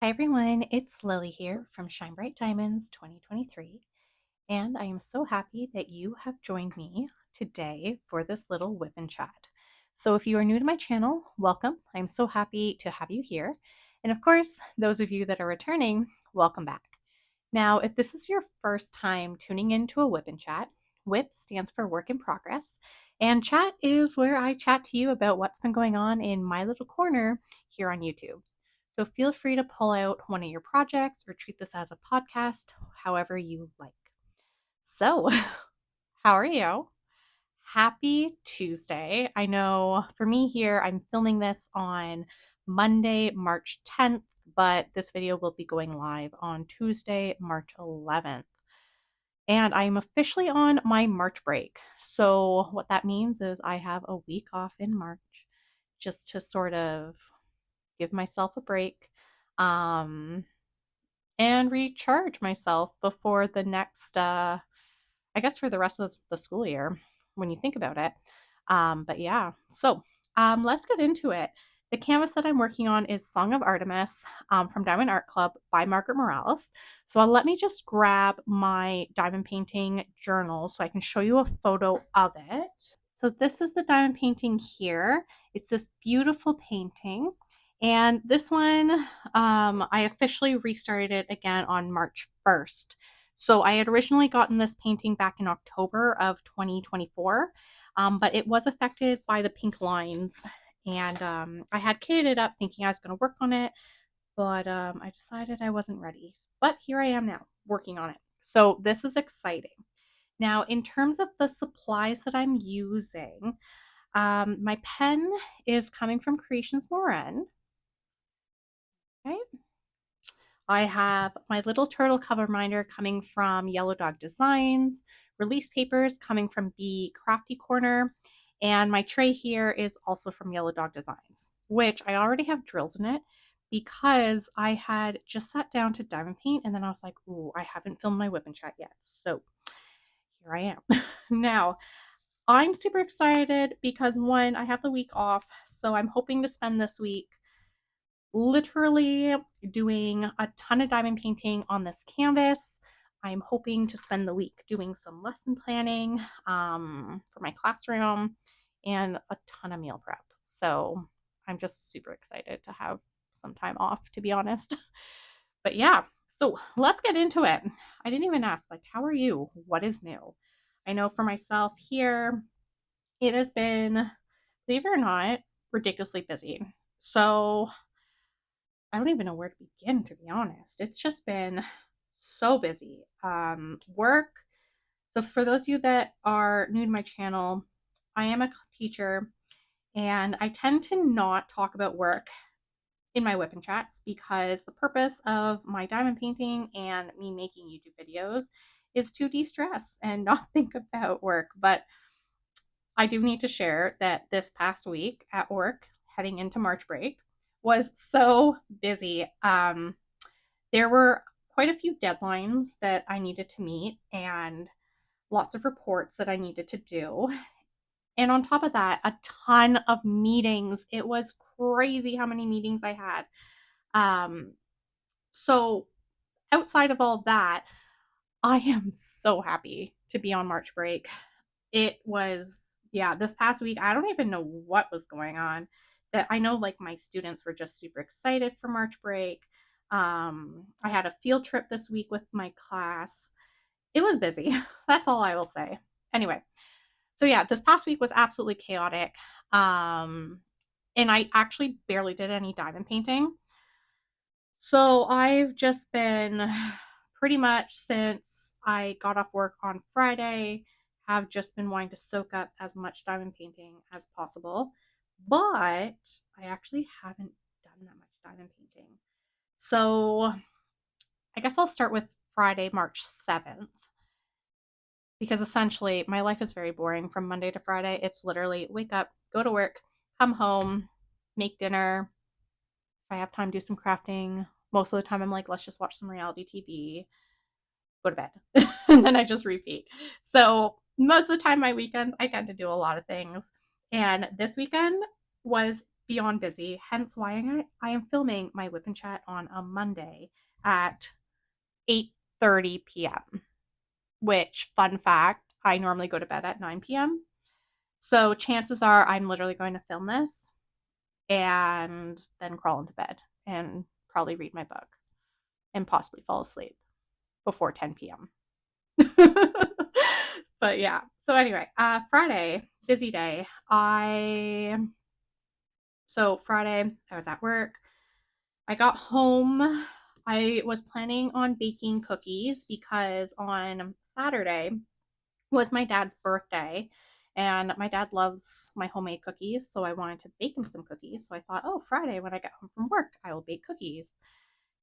Hi everyone, it's Lily here from Shine Bright Diamonds 2023, and I am so happy that you have joined me today for this little WIP'n chat. So if you are new to my channel, welcome. I'm so happy to have you here. And of course, those of you that are returning, welcome back. Now, if this is your first time tuning into a WIP'n chat, WIP stands for Work in Progress, and chat is where I chat to you about what's been going on in my little corner here on YouTube. So feel free to pull out one of your projects or treat this as a podcast, however you like. So, how are you? Happy Tuesday. I know for me here, I'm filming this on Monday, March 10th, but this video will be going live on Tuesday, March 11th. And I'm officially on my March break. So, what that means is I have a week off in March just to sort of give myself a break. And recharge myself before the next, I guess, for the rest of the school year when you think about it. But yeah, so let's get into it. The canvas that I'm working on is Song of Artemis from Diamond Art Club by Margaret Morales. So let me just grab my diamond painting journal so I can show you a photo of it. So this is the diamond painting here. It's this beautiful painting. And this one, I officially restarted it again on March 1st. So I had originally gotten this painting back in October of 2024, but it was affected by the pink lines. And I had kitted it up thinking I was going to work on it, but I decided I wasn't ready. But here I am now working on it. So this is exciting. Now, in terms of the supplies that I'm using, my pen is coming from Creations Moran. Okay. I have my little turtle cover minder coming from Yellow Dog Designs, release papers coming from Bee Crafty Corner, and my tray here is also from Yellow Dog Designs, which I already have drills in it because I had just sat down to diamond paint and then I was like, ooh, I haven't filmed my WIP'n chat yet. So here I am. Now, I'm super excited because one, I have the week off, so I'm hoping to spend this week literally doing a ton of diamond painting on this canvas. I'm hoping to spend the week doing some lesson planning for my classroom and a ton of meal prep. So I'm just super excited to have some time off, to be honest. But yeah, so let's get into it. I didn't even ask, like, how are you? What is new? I know for myself here, it has been, believe it or not, ridiculously busy. So I don't even know where to begin, to be honest. It's just been so busy. Work. So, for those of you that are new to my channel, I am a teacher and I tend to not talk about work in my WIP'n chats because the purpose of my diamond painting and me making YouTube videos is to de stress and not think about work. But I do need to share that this past week at work, heading into March break, was so busy. There were quite a few deadlines that I needed to meet and lots of reports that I needed to do. And on top of that, a ton of meetings. It was crazy how many meetings I had. Um, so outside of all that, I am so happy to be on March break. It was, yeah, this past week, I don't even know what was going on. That I know like my students were just super excited for March break. I had a field trip this week with my class. It was busy. That's all I will say. Anyway, so yeah, this past week was absolutely chaotic. And I actually barely did any diamond painting. So I've just been pretty much since I got off work on Friday, have just been wanting to soak up as much diamond painting as possible. But I actually haven't done that much diamond painting. So I guess I'll start with Friday, March 7th, because essentially my life is very boring from Monday to Friday. It's literally wake up, go to work, come home, make dinner. If I have time, do some crafting. Most of the time, I'm like, let's just watch some reality TV, go to bed. And then I just repeat. So most of the time, my weekends, I tend to do a lot of things. And this weekend was beyond busy, hence why I am filming my WIP'n chat on a Monday at 8:30 p.m., which, fun fact, I normally go to bed at 9 p.m. So chances are I'm literally going to film this and then crawl into bed and probably read my book and possibly fall asleep before 10 p.m. But yeah. So anyway, Friday, busy day. Friday, I was at work. I got home. I was planning on baking cookies because on Saturday was my dad's birthday, and my dad loves my homemade cookies, so I wanted to bake him some cookies. So I thought, oh, Friday when I get home from work, I will bake cookies.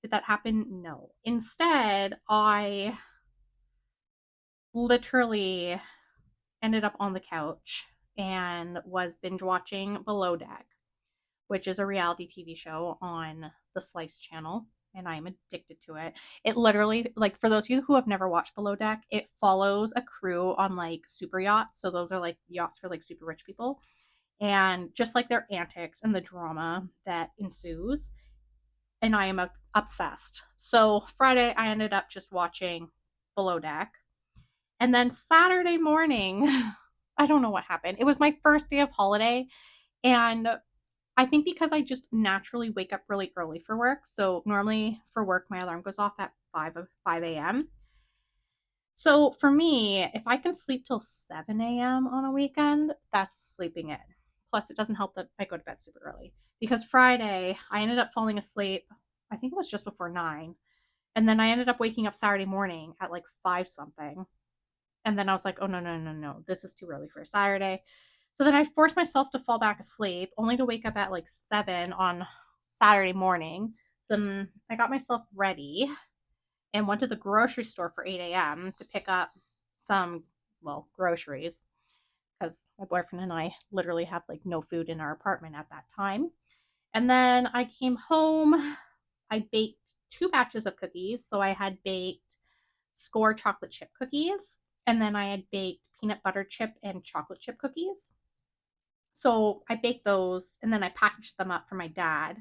Did that happen? No. Instead, I literally ended up on the couch and was binge watching Below Deck, which is a reality TV show on the Slice channel, and I'm addicted to it. It literally, like, for those of you who have never watched Below Deck, it follows a crew on like super yachts. So those are like yachts for like super rich people, and just like their antics and the drama that ensues. And I am obsessed. So Friday, I ended up just watching Below Deck. And then Saturday morning, I don't know what happened. It was my first day of holiday. And I think because I just naturally wake up really early for work. So normally for work, my alarm goes off at 5 a.m. So for me, if I can sleep till 7 a.m. on a weekend, that's sleeping in. Plus, it doesn't help that I go to bed super early because Friday, I ended up falling asleep. I think it was just before 9. And then I ended up waking up Saturday morning at like 5 something. And then I was like, oh, no, no, no, no. This is too early for a Saturday. So then I forced myself to fall back asleep, only to wake up at like 7 on Saturday morning. Then I got myself ready and went to the grocery store for 8 a.m. to pick up some, well, groceries because my boyfriend and I literally have like no food in our apartment at that time. And then I came home. I baked 2 batches of cookies. So I had baked Score chocolate chip cookies, and then I had baked peanut butter chip and chocolate chip cookies. So I baked those and then I packaged them up for my dad.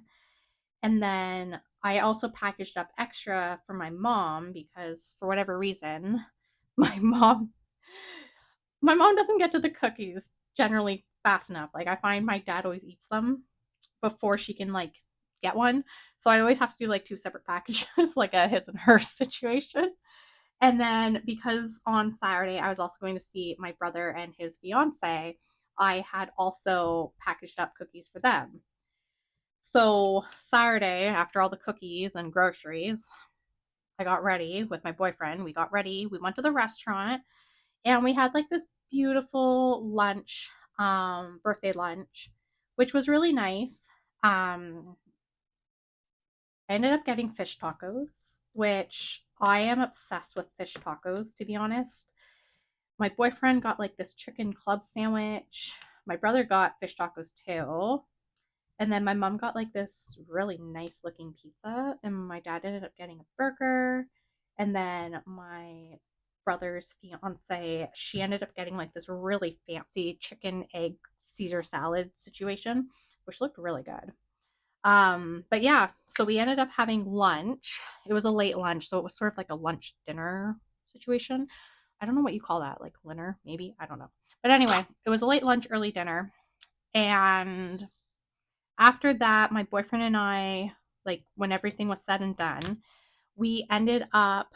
And then I also packaged up extra for my mom because for whatever reason, my mom my mom doesn't get to the cookies generally fast enough. Like I find my dad always eats them before she can like get one. So I always have to do like 2 separate packages, like a his and her situation. And then because on Saturday I was also going to see my brother and his fiance, I had also packaged up cookies for them. So Saturday, after all the cookies and groceries, I got ready with my boyfriend. We got ready. We went to the restaurant and we had like this beautiful lunch, birthday lunch, which was really nice. I ended up getting fish tacos, which I am obsessed with fish tacos, to be honest. My boyfriend got like this chicken club sandwich. My brother got fish tacos too. And then my mom got like this really nice looking pizza. And my dad ended up getting a burger. And then my brother's fiance, she ended up getting like this really fancy chicken egg Caesar salad situation, which looked really good. But yeah, so we ended up having lunch. It was a late lunch, so it was sort of like a lunch dinner situation. I don't know what you call that, like dinner, maybe. I don't know. But anyway, it was a late lunch, early dinner. And after that, my boyfriend and I, like when everything was said and done, we ended up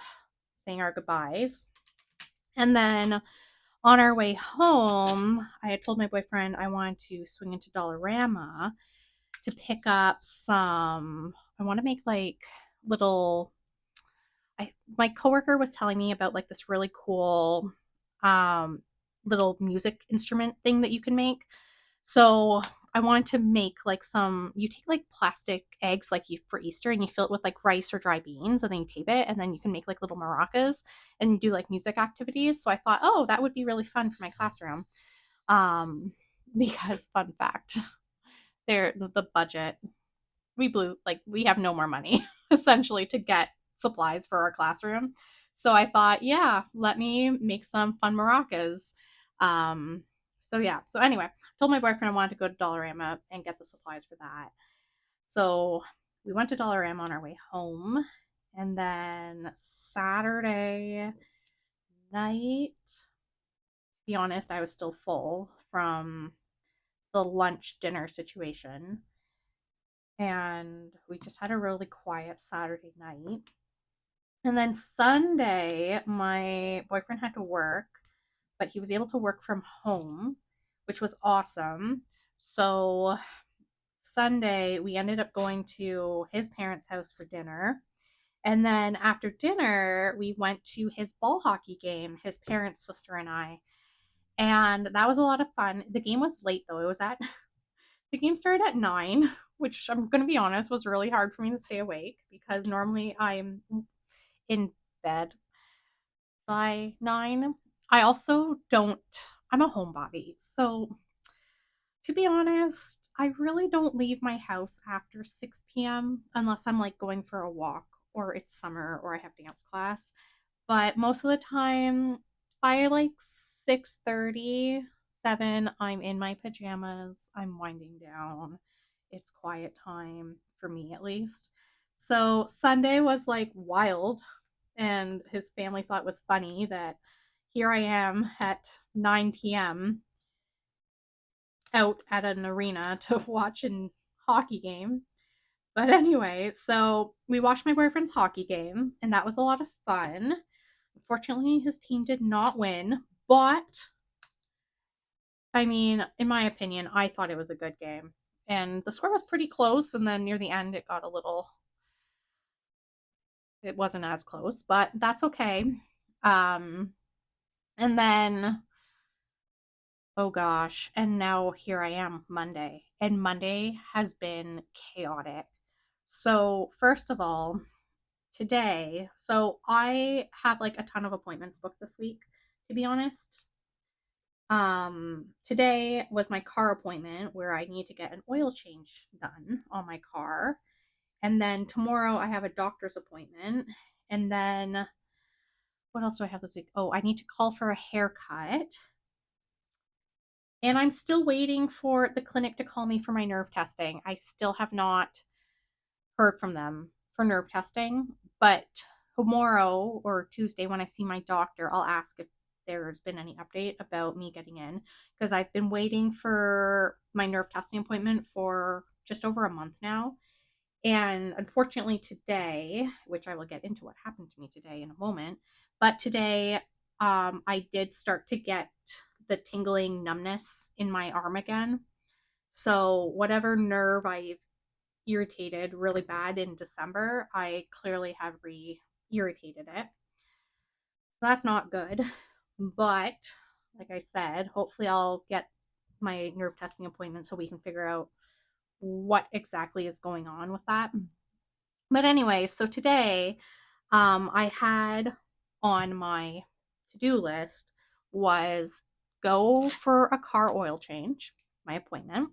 saying our goodbyes. And then on our way home, I had told my boyfriend I wanted to swing into Dollarama to pick up some, I want to make like little, my coworker was telling me about like this really cool um little music instrument thing that you can make. So I wanted to make like some, you take like plastic eggs like you for Easter and you fill it with like rice or dry beans and then you tape it and then you can make like little maracas and do like music activities. So I thought, oh, that would be really fun for my classroom. Um because fun fact, there the budget, we blew, like we have no more money essentially to get supplies for our classroom. So I thought, yeah, let me make some fun maracas. So yeah. So anyway, I told my boyfriend I wanted to go to Dollarama and get the supplies for that. So we went to Dollarama on our way home. And then Saturday night, to be honest, I was still full from the lunch dinner situation. And we just had a really quiet Saturday night. And then Sunday, my boyfriend had to work, but he was able to work from home, which was awesome. So Sunday, we ended up going to his parents' house for dinner. And then after dinner, we went to his ball hockey game, his parents, sister, and I. And that was a lot of fun. The game was late though. It was at the game started at 9, which I'm going to be honest was really hard for me to stay awake because normally I'm in bed by 9. I also don't, I'm a homebody. So to be honest, I really don't leave my house after 6 p.m. unless I'm like going for a walk or it's summer or I have dance class. But most of the time, by like 6:30, 7, I'm in my pajamas. I'm winding down. It's quiet time for me at least. So Sunday was like wild, and his family thought it was funny that here I am at 9 p.m. out at an arena to watch a hockey game. But anyway, so we watched my boyfriend's hockey game, and that was a lot of fun. Unfortunately, his team did not win, but I mean, in my opinion, I thought it was a good game. And the score was pretty close, and then near the end, it got a little, it wasn't as close, but that's okay. Um, and then, oh gosh, and now here I am, Monday. And Monday has been chaotic. So, first of all, today, so I have like a ton of appointments booked this week, to be honest. Today was my car appointment where I need to get an oil change done on my car. And then tomorrow I have a doctor's appointment. And then what else do I have this week? Oh, I need to call for a haircut. And I'm still waiting for the clinic to call me for my nerve testing. I still have not heard from them for nerve testing, but tomorrow or Tuesday when I see my doctor, I'll ask if there's been any update about me getting in because I've been waiting for my nerve testing appointment for just over a month now. And unfortunately, today, which I will get into what happened to me today in a moment, but today I did start to get the tingling numbness in my arm again. So, whatever nerve I've irritated really bad in December, I clearly have re irritated it. So that's not good. But like I said, hopefully I'll get my nerve testing appointment so we can figure out what exactly is going on with that. But anyway, so today I had on my to-do list was go for a car oil change, my appointment.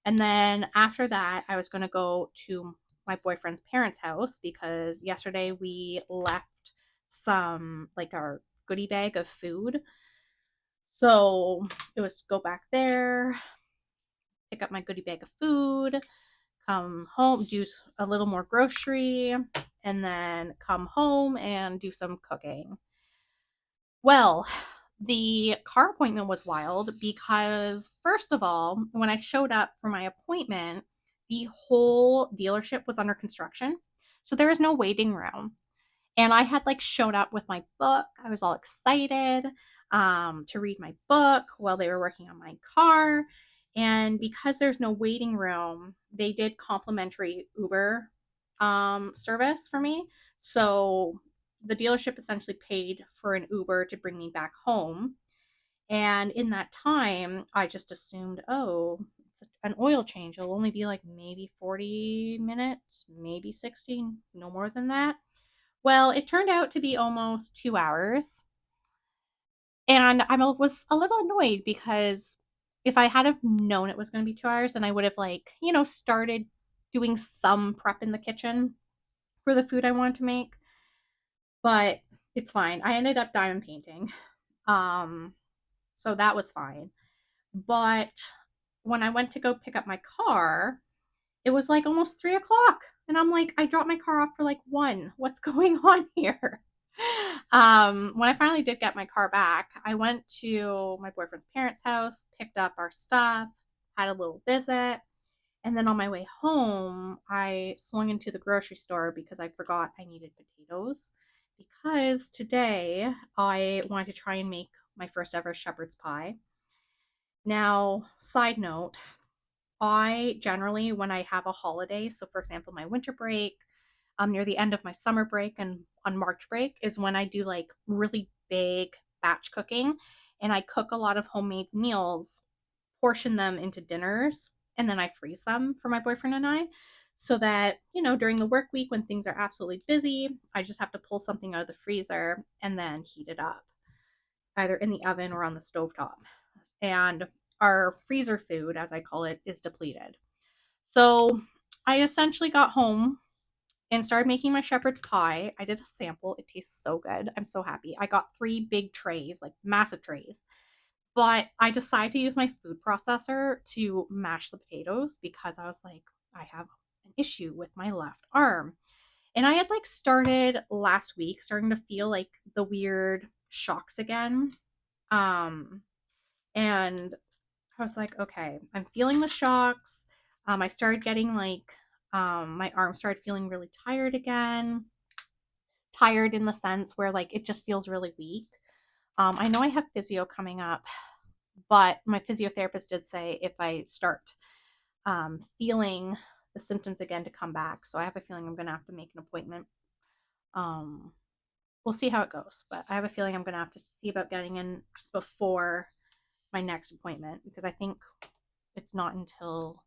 And then after that, I was going to go to my boyfriend's parents' house because yesterday we left some, like our goodie bag of food. So it was to go back there, pick up my goodie bag of food, come home, do a little more grocery, and then come home and do some cooking. Well, the car appointment was wild because, first of all, when I showed up for my appointment, the whole dealership was under construction. So there was no waiting room. And I had like shown up with my book. I was all excited to read my book while they were working on my car. And because there's no waiting room, they did complimentary Uber service for me. So the dealership essentially paid for an Uber to bring me back home. And in that time, I just assumed, oh, it's an oil change. It'll only be like maybe 40 minutes, maybe 60, no more than that. Well, it turned out to be almost 2 hours. And I was a little annoyed because if I had have known it was going to be 2 hours, then I would have like, started doing some prep in the kitchen for the food I wanted to make. But it's fine. I ended up diamond painting. Um, so that was fine. But when I went to go pick up my car, it was like almost 3 o'clock. And I'm like, I dropped my car off for like 1. What's going on here? When I finally did get my car back, I went to my boyfriend's parents' house, picked up our stuff, had a little visit. And then on my way home, I swung into the grocery store because I forgot I needed potatoes. Because today I wanted to try and make my first ever shepherd's pie. Now, side note, I generally, when I have a holiday, so for example, my winter break, near the end of my summer break and on March break is when I do like really big batch cooking and I cook a lot of homemade meals, portion them into dinners, and then I freeze them for my boyfriend and I so that, during the work week when things are absolutely busy, I just have to pull something out of the freezer and then heat it up, either in the oven or on the stovetop. And our freezer food, as I call it, is depleted. So I essentially got home and started making my shepherd's pie. I did a sample. It tastes so good. I'm so happy. I got 3 big trays, like massive trays. But I decided to use my food processor to mash the potatoes because I was like, I have an issue with my left arm. And I had like started last week starting to feel like the weird shocks again. Um and I was like, okay, I'm feeling the shocks. I started getting like my arm started feeling really tired again. Tired in the sense where like it just feels really weak. I know I have physio coming up, but my physiotherapist did say if I start feeling the symptoms again to come back. So I have a feeling I'm going to have to make an appointment. Um, we'll see how it goes, but I have a feeling I'm going to have to see about getting in before my next appointment because I think it's not until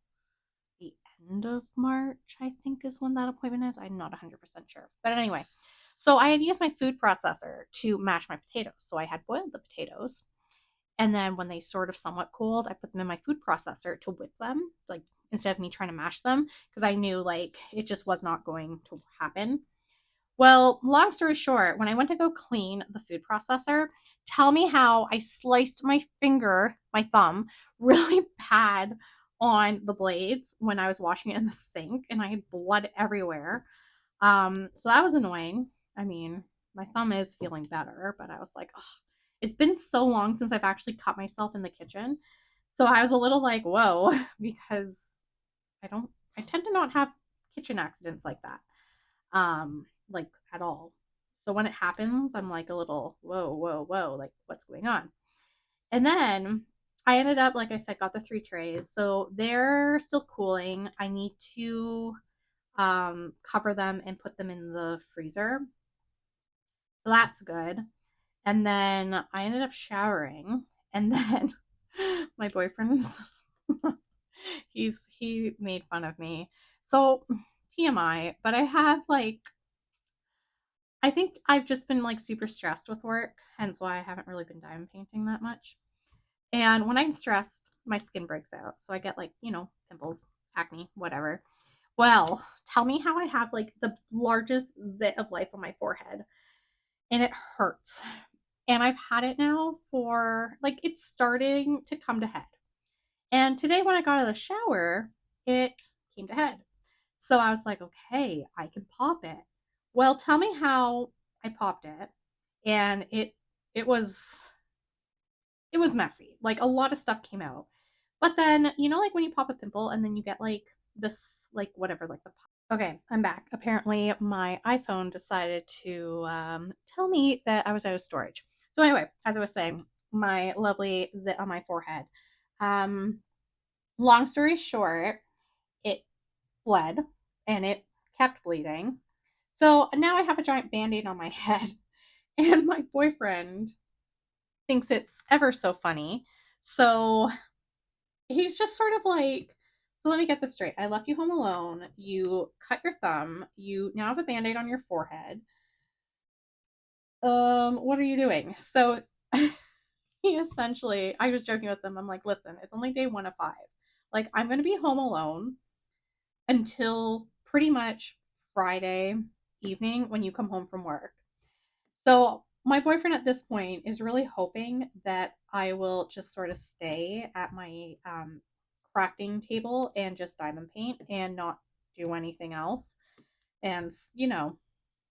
the end of March, I think is when that appointment is. I'm not 100% sure. But anyway, so I had used my food processor to mash my potatoes. So I had boiled the potatoes. And then when they sort of somewhat cooled, I put them in my food processor to whip them, like instead of me trying to mash them, because I knew like it just was not going to happen. Well, long story short, when I went to go clean the food processor, tell me how I sliced my finger, my thumb, really bad on the blades when I was washing it in the sink and I had blood everywhere. So that was annoying. I mean, my thumb is feeling better, but I was like, oh, it's been so long since I've actually cut myself in the kitchen. So I was a little like, whoa, because I don't, I tend to not have kitchen accidents like that, like at all. So when it happens, I'm like a little, whoa, whoa, whoa, like what's going on? And then I ended up, like I said, got the 3 trays. So they're still cooling. I need to cover them and put them in the freezer. So that's good. And then I ended up showering. And then my boyfriend's he made fun of me. So TMI, but I have like I think I've just been like super stressed with work, hence why I haven't really been diamond painting that much. And when I'm stressed, my skin breaks out. So I get like, pimples, acne, whatever. Well, tell me how I have like the largest zit of life on my forehead and it hurts. And I've had it now for like it's starting to come to head. And today when I got out of the shower, it came to head. So I was like, okay, I can pop it. Well, tell me how I popped it. And it was it was messy. Like a lot of stuff came out. But then, like when you pop a pimple and then you get like this like whatever like the Okay, I'm back. Apparently, my iPhone decided to tell me that I was out of storage. So anyway, as I was saying, my lovely zit on my forehead. Um, long story short, it bled and it kept bleeding. So now I have a giant band-aid on my head, and my boyfriend thinks it's ever so funny. So he's just sort of like, so let me get this straight. I left you home alone. You cut your thumb. You now have a band-aid on your forehead. What are you doing? So he essentially, I was joking with them. I'm like, listen, it's only day 1 of 5. Like, I'm gonna be home alone until pretty much Friday evening when you come home from work. So my boyfriend at this point is really hoping that I will just sort of stay at my crafting table and just diamond paint and not do anything else. And,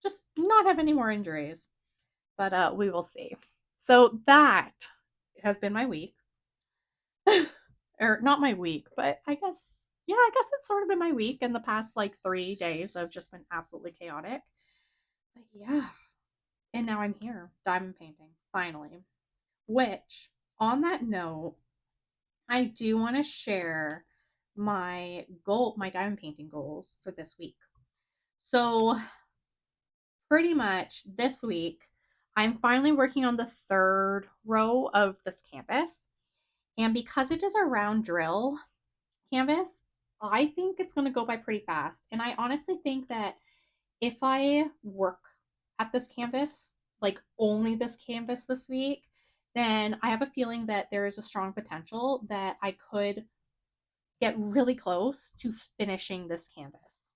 just not have any more injuries. But we will see. So that has been my week. Or not my week, but I guess it's sort of been my week. And the past like 3 days have just been absolutely chaotic. But yeah. And now I'm here, diamond painting, finally. Which, on that note, I do want to share my diamond painting goals for this week. So, pretty much this week, I'm finally working on the third row of this canvas. And because it is a round drill canvas, I think it's going to go by pretty fast. And I honestly think that if I work at this canvas, like only this canvas this week, then I have a feeling that there is a strong potential that I could get really close to finishing this canvas.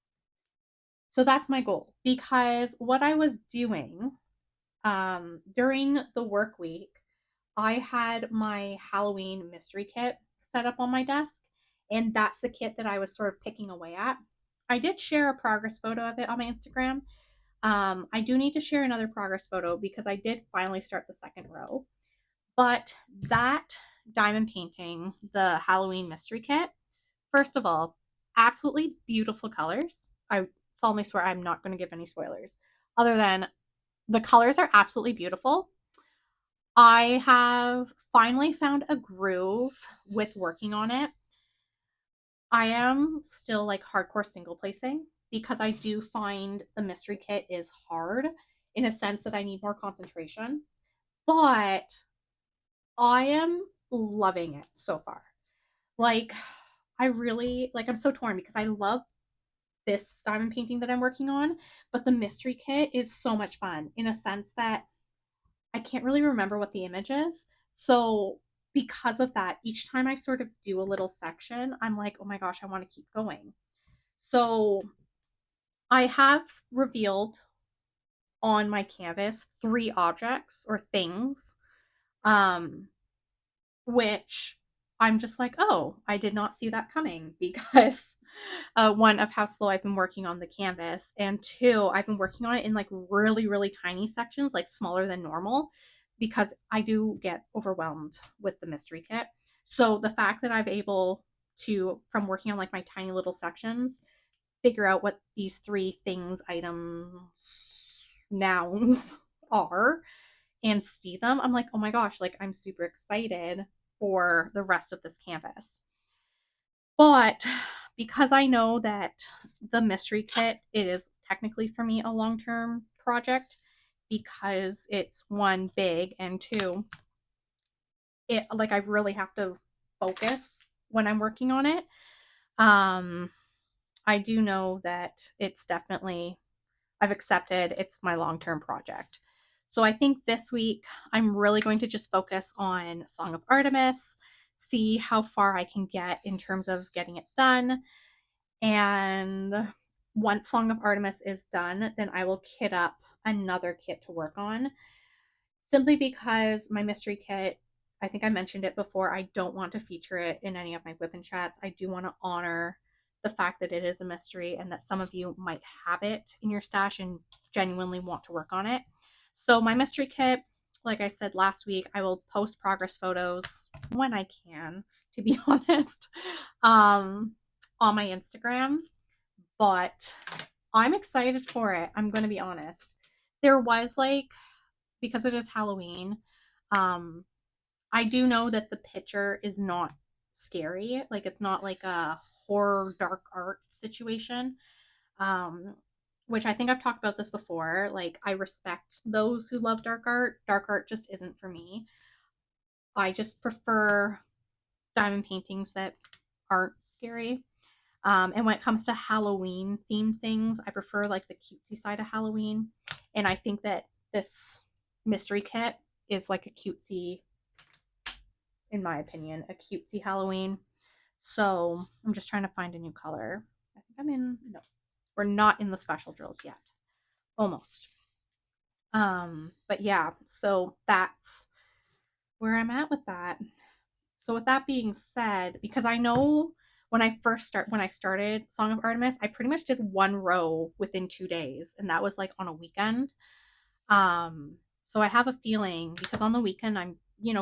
So that's my goal because what I was doing during the work week, I had my Halloween mystery kit set up on my desk, and that's the kit that I was sort of picking away at. I did share a progress photo of it on my Instagram. I do need to share another progress photo because I did finally start the second row. But that diamond painting, the Halloween mystery kit, first of all, absolutely beautiful colors. I solemnly swear I'm not going to give any spoilers, other than the colors are absolutely beautiful. I have finally found a groove with working on it. I am still like hardcore single placing because I do find the mystery kit is hard in a sense that I need more concentration. But I am loving it so far. Like, I really like, I'm so torn because I love this diamond painting that I'm working on, but the mystery kit is so much fun in a sense that I can't really remember what the image is. So, because of that, each time I sort of do a little section, I'm like, oh my gosh, I want to keep going. So, I have revealed on my canvas 3 objects or things, um, which I'm just like, oh, I did not see that coming because one of how slow I've been working on the canvas, and two, I've been working on it in like really, really tiny sections, like smaller than normal, because I do get overwhelmed with the mystery kit. So the fact that I'm able to, from working on like my tiny little sections, figure out what these 3 things, items, nouns are and see them, I'm like, oh my gosh, like I'm super excited for the rest of this canvas. But because I know that the mystery kit, it is technically for me a long term project because it's one big and two, it like I really have to focus when I'm working on it. Um, I do know that it's definitely I've accepted it's my long term project. So I think this week I'm really going to just focus on Song of Artemis, see how far I can get in terms of getting it done. And once Song of Artemis is done, then I will kit up another kit to work on. Simply because my mystery kit, I think I mentioned it before, I don't want to feature it in any of my WIP'n chats. I do want to honor the fact that it is a mystery and that some of you might have it in your stash and genuinely want to work on it. So my mystery kit, like I said last week, I will post progress photos when I can, to be honest, on my Instagram. But I'm excited for it. I'm going to be honest. There was like, because it is Halloween, um, I do know that the picture is not scary. Like it's not like a horror dark art situation. Um, which I think I've talked about this before. Like I respect those who love dark art. Dark art just isn't for me. I just prefer diamond paintings that aren't scary. And when it comes to Halloween themed things, I prefer like the cutesy side of Halloween. And I think that this mystery kit is like a cutesy, in my opinion, a cutesy Halloween. So I'm just trying to find a new color. I think I'm in, no, we're not in the special drills yet. Almost. But yeah, so that's where I'm at with that. So with that being said, because I know when I started Song of Artemis, I pretty much did one row within 2 days, and that was like on a weekend. So I have a feeling because on the weekend I'm,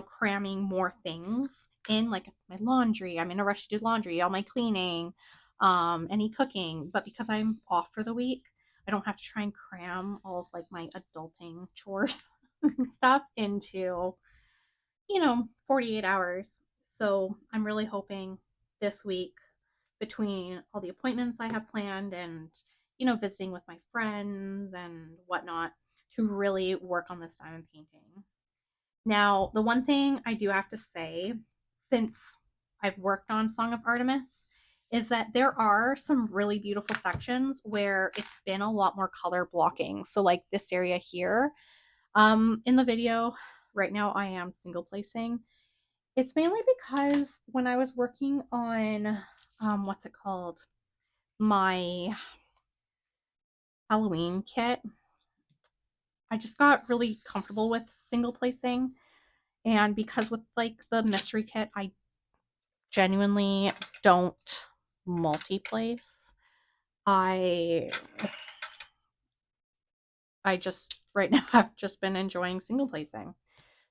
cramming more things in, like my laundry. I'm in a rush to do laundry, all my cleaning, any cooking. But because I'm off for the week, I don't have to try and cram all of like my adulting chores and stuff into, 48 hours. So I'm really hoping this week, between all the appointments I have planned and, visiting with my friends and whatnot, to really work on this diamond painting. Now, the one thing I do have to say, since I've worked on Song of Artemis, is that there are some really beautiful sections where it's been a lot more color blocking. So, like this area here, in the video, right now I am single placing. It's mainly because when I was working on, what's it called? My Halloween kit, I just got really comfortable with single placing. And because with like the mystery kit, I genuinely don't multi-place. I I just right now have just been enjoying single placing.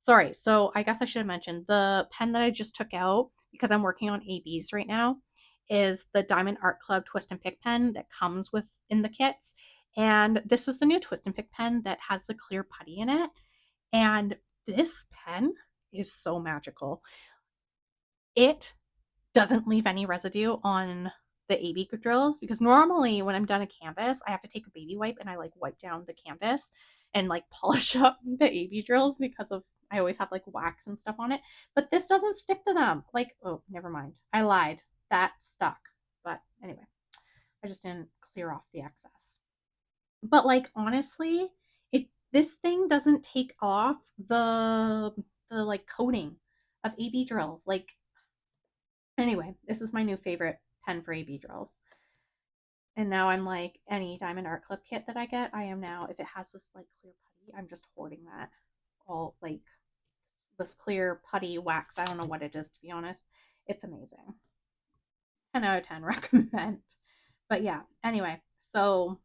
Sorry, so I guess I should have mentioned the pen that I just took out because I'm working on ABs right now is the Diamond Art Club Twist and Pick pen that comes with in the kits. And this is the new Twist and Pick pen that has the clear putty in it. And this pen is so magical. It doesn't leave any residue on the AB drills because normally when I'm done a canvas, I have to take a baby wipe and I like wipe down the canvas and like polish up the AB drills because of I always have like wax and stuff on it. But this doesn't stick to them. Like, oh, never mind. I lied. That stuck. But anyway, I just didn't clear off the excess. But like honestly, it this thing doesn't take off the like coating of AB drills. Like anyway, this is my new favorite pen for AB drills. And now I'm like any diamond art clip kit that I get, I am now if it has this like clear putty, I'm just hoarding that. All like this clear putty wax. I don't know what it is to be honest. It's amazing. 10 out of 10 recommend. But yeah, anyway, so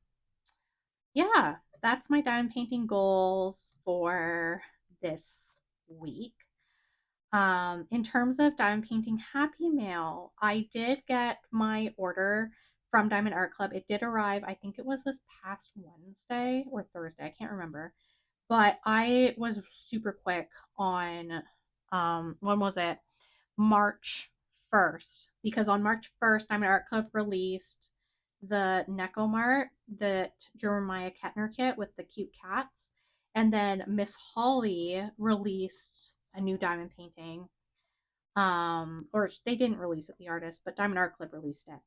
yeah, that's my diamond painting goals for this week. In terms of diamond painting happy mail, I did get my order from Diamond Art Club. It did arrive, I think it was this past Wednesday or Thursday, I can't remember. But I was super quick on when was it? March 1st. Because on March 1st, Diamond Art Club released the Neko Mart, the Jeremiah Kettner kit with the cute cats. And then Miss Holly released a new diamond painting. Or they didn't release it, the artist, but Diamond Art Club released it.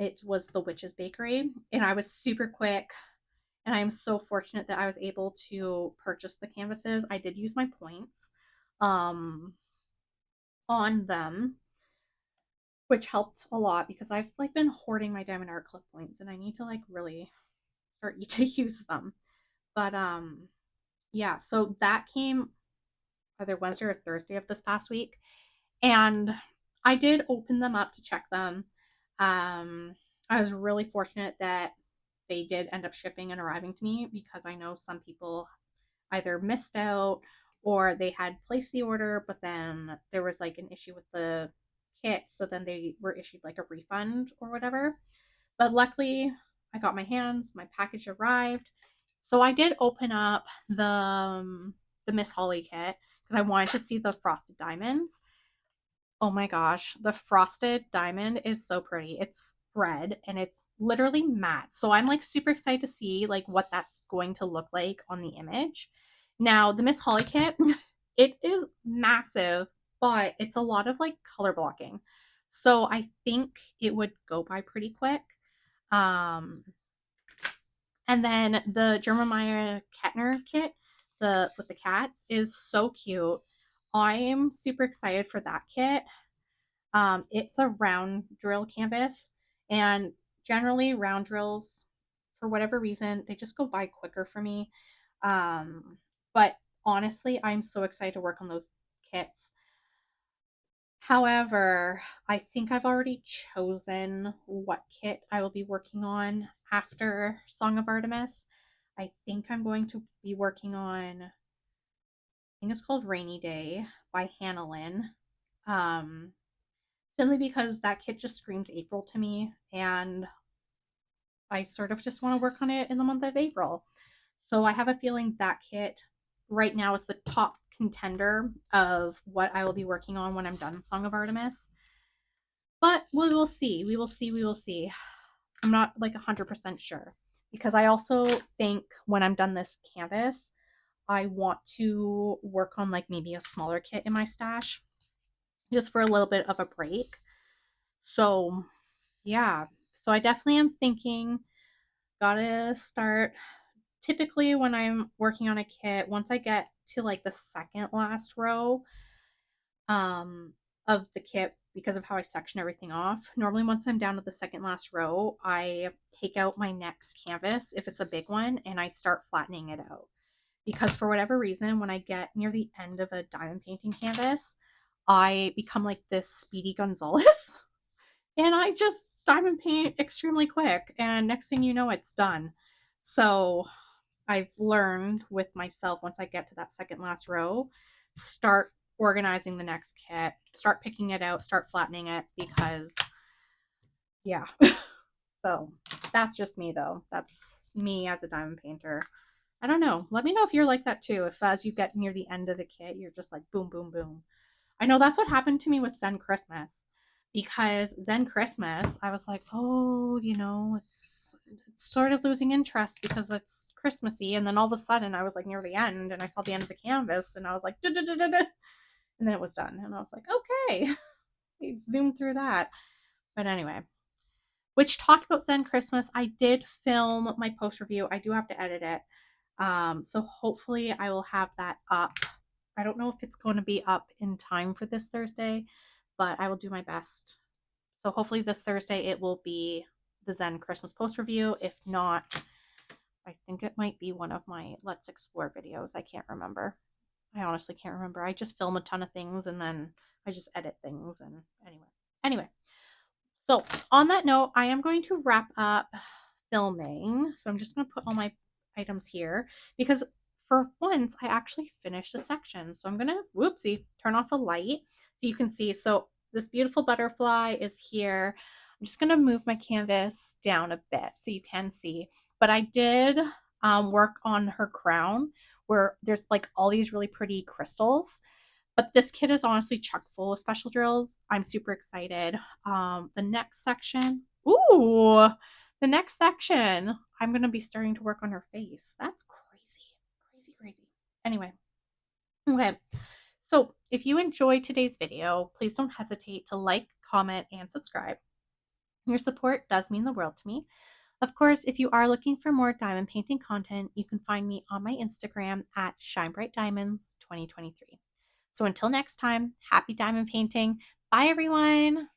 It was the Witch's Bakery, and I was super quick. And I am so fortunate that I was able to purchase the canvases. I did use my points um, on them, which helped a lot because I've like been hoarding my Diamond Art Club points, and I need to like really start to use them. But yeah, so that came either Wednesday or Thursday of this past week. And I did open them up to check them. I was really fortunate that they did end up shipping and arriving to me because I know some people either missed out or they had placed the order, but then there was like an issue with the kit. So then they were issued like a refund or whatever. But luckily, I got my package arrived. So I did open up the Miss Holly kit because I wanted to see the frosted diamonds. Oh my gosh, the frosted diamond is so pretty. It's red and it's literally matte. So I'm like super excited to see like what that's going to look like on the image. Now, the Miss Holly kit, it is massive, but it's a lot of like color blocking. So I think it would go by pretty quick. Um and then the Jeremiah Kettner kit, the with the cats is so cute. I'm super excited for that kit. It's a round drill canvas, and generally round drills, for whatever reason, they just go by quicker for me. But honestly, I'm so excited to work on those kits. However, I think I've already chosen what kit I will be working on after Song of Artemis. I think I'm going to be working on, I think it's called Rainy Day by Hannah Lynn. Um, Simply because that kit just screams April to me, and I sort of just want to work on it in the month of April. So I have a feeling that kit right now is the top contender of what I will be working on when I'm done Song of Artemis. But we will see. We will see. We will see. I'm not like 100% sure because I also think when I'm done this canvas, I want to work on like maybe a smaller kit in my stash just for a little bit of a break. So, yeah. So I definitely am thinking, gotta start. Typically, when I'm working on a kit, once I get to like the second last row, um, of the kit, because of how I section everything off, normally once I'm down to the second last row, I take out my next canvas if it's a big one and I start flattening it out. Because for whatever reason, when I get near the end of a diamond painting canvas, I become like this Speedy Gonzalez and I just diamond paint extremely quick. And next thing you know, it's done. So I've learned with myself once I get to that second last row, start organizing the next kit, start picking it out, start flattening it because, yeah. So that's just me though. That's me as a diamond painter. I don't know. Let me know if you're like that too. If as you get near the end of the kit, you're just like boom, boom, boom. I know that's what happened to me with Zen Christmas because Zen Christmas, I was like, oh, it's sort of losing interest because it's Christmassy, and then all of a sudden, I was like near the end, and I saw the end of the canvas, and I was like, "Da-da-da-da-da," and then it was done, and I was like, okay, we zoomed through that. But anyway, which talked about Zen Christmas. I did film my post review. I do have to edit it. So hopefully I will have that up. I don't know if it's going to be up in time for this Thursday, but I will do my best. So hopefully this Thursday it will be the Zen Christmas post review. If not, I think it might be one of my Let's Explore videos. I can't remember. I honestly can't remember. I just film a ton of things and then I just edit things and anyway. So, on that note, I am going to wrap up filming. So, I'm just going to put all my items here because for once I actually finished a section. So, I'm going to, whoopsie, turn off a light so you can see. So, this beautiful butterfly is here. I'm just going to move my canvas down a bit so you can see. But I did work on her crown where there's like all these really pretty crystals, but this kit is honestly chock full of special drills. I'm super excited. The next section, ooh, the next section, I'm gonna be starting to work on her face. That's crazy, crazy, crazy. Anyway, okay. So if you enjoyed today's video, please don't hesitate to like, comment, and subscribe. Your support does mean the world to me. Of course, if you are looking for more diamond painting content, you can find me on my Instagram at ShineBrightDiamonds2023. So until next time, happy diamond painting. Bye, everyone.